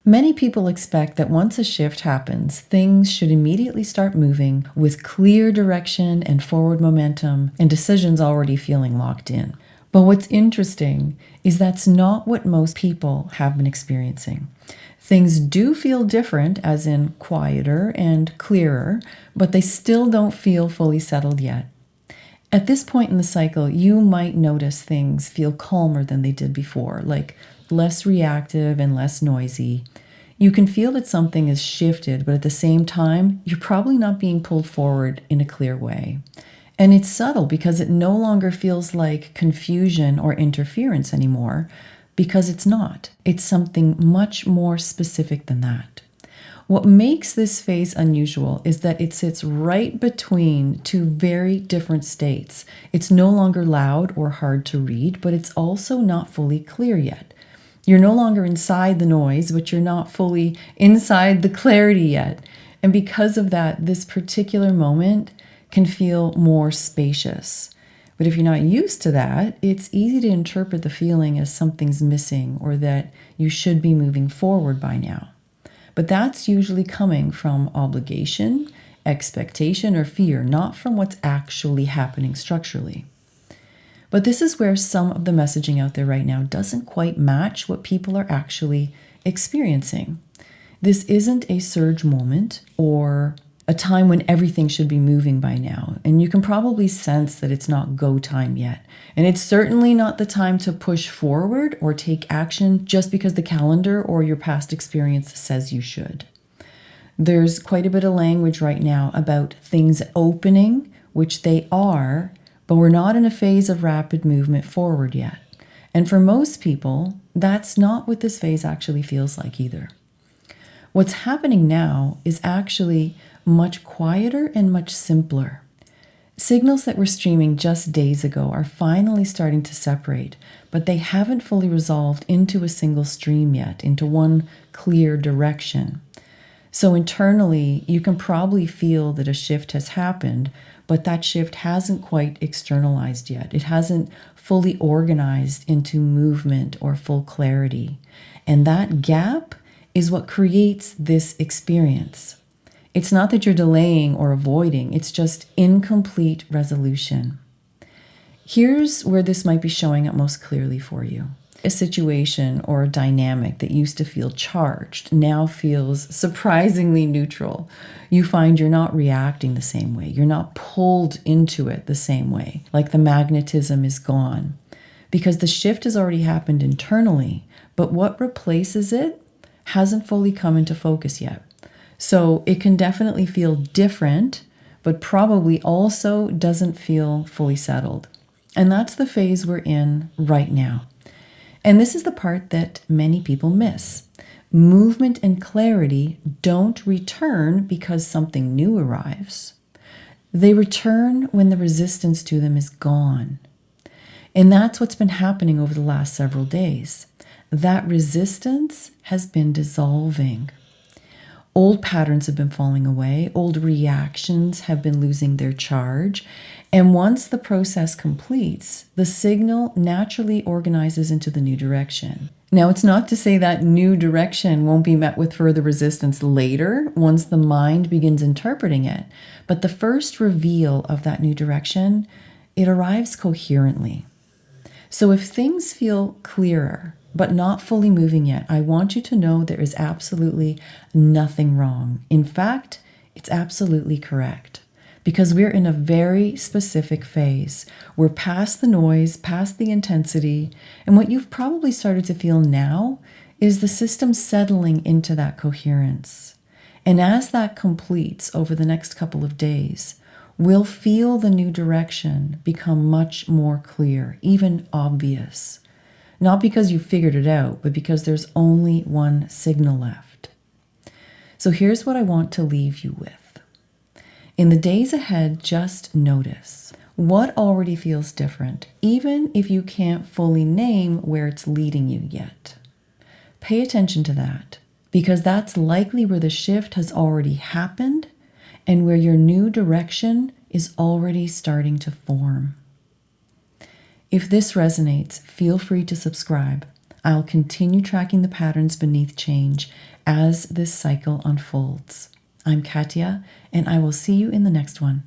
Many people expect that once a shift happens, things should immediately start moving with clear direction and forward momentum and decisions already feeling locked in. But what's interesting is that's not what most people have been experiencing. Things do feel different, as in quieter and clearer, but they still don't feel fully settled yet. At this point in the cycle, you might notice things feel calmer than they did before, like less reactive and less noisy. You can feel that something is shifted, but at the same time, you're probably not being pulled forward in a clear way. And it's subtle because it no longer feels like confusion or interference anymore, because it's not. It's something much more specific than that. What makes this phase unusual is that it sits right between two very different states. It's no longer loud or hard to read, but it's also not fully clear yet. You're no longer inside the noise, but you're not fully inside the clarity yet. And because of that, this particular moment can feel more spacious. But if you're not used to that, it's easy to interpret the feeling as something's missing or that you should be moving forward by now. But that's usually coming from obligation, expectation, or fear, not from what's actually happening structurally. But this is where some of the messaging out there right now doesn't quite match what people are actually experiencing. This isn't a surge moment or a time when everything should be moving by now. And you can probably sense that it's not go time yet. And it's certainly not the time to push forward or take action just because the calendar or your past experience says you should. There's quite a bit of language right now about things opening, which they are, but we're not in a phase of rapid movement forward yet. And for most people, that's not what this phase actually feels like either. What's happening now is actually much quieter and much simpler. Signals that were streaming just days ago are finally starting to separate, but they haven't fully resolved into a single stream yet, into one clear direction. So internally, you can probably feel that a shift has happened, but that shift hasn't quite externalized yet. It hasn't fully organized into movement or full clarity. And that gap is what creates this experience. It's not that you're delaying or avoiding, it's just incomplete resolution. Here's where this might be showing up most clearly for you. A situation or a dynamic that used to feel charged now feels surprisingly neutral. You find you're not reacting the same way. You're not pulled into it the same way, like the magnetism is gone. Because the shift has already happened internally, but what replaces it hasn't fully come into focus yet. So it can definitely feel different, but probably also doesn't feel fully settled. And that's the phase we're in right now. And this is the part that many people miss. Movement and clarity don't return because something new arrives. They return when the resistance to them is gone. And that's what's been happening over the last several days. That resistance has been dissolving. Old patterns have been falling away. Old reactions have been losing their charge. And once the process completes, the signal naturally organizes into the new direction. Now, it's not to say that new direction won't be met with further resistance later once the mind begins interpreting it. But the first reveal of that new direction, it arrives coherently. So if things feel clearer, but not fully moving yet, I want you to know there is absolutely nothing wrong. In fact, it's absolutely correct because we're in a very specific phase. We're past the noise, past the intensity, and what you've probably started to feel now is the system settling into that coherence. And as that completes over the next couple of days, we'll feel the new direction become much more clear, even obvious. Not because you figured it out, but because there's only one signal left. So here's what I want to leave you with. In the days ahead, just notice what already feels different, even if you can't fully name where it's leading you yet. Pay attention to that, because that's likely where the shift has already happened and where your new direction is already starting to form. If this resonates, feel free to subscribe. I'll continue tracking the patterns beneath change as this cycle unfolds. I'm Katya, and I will see you in the next one.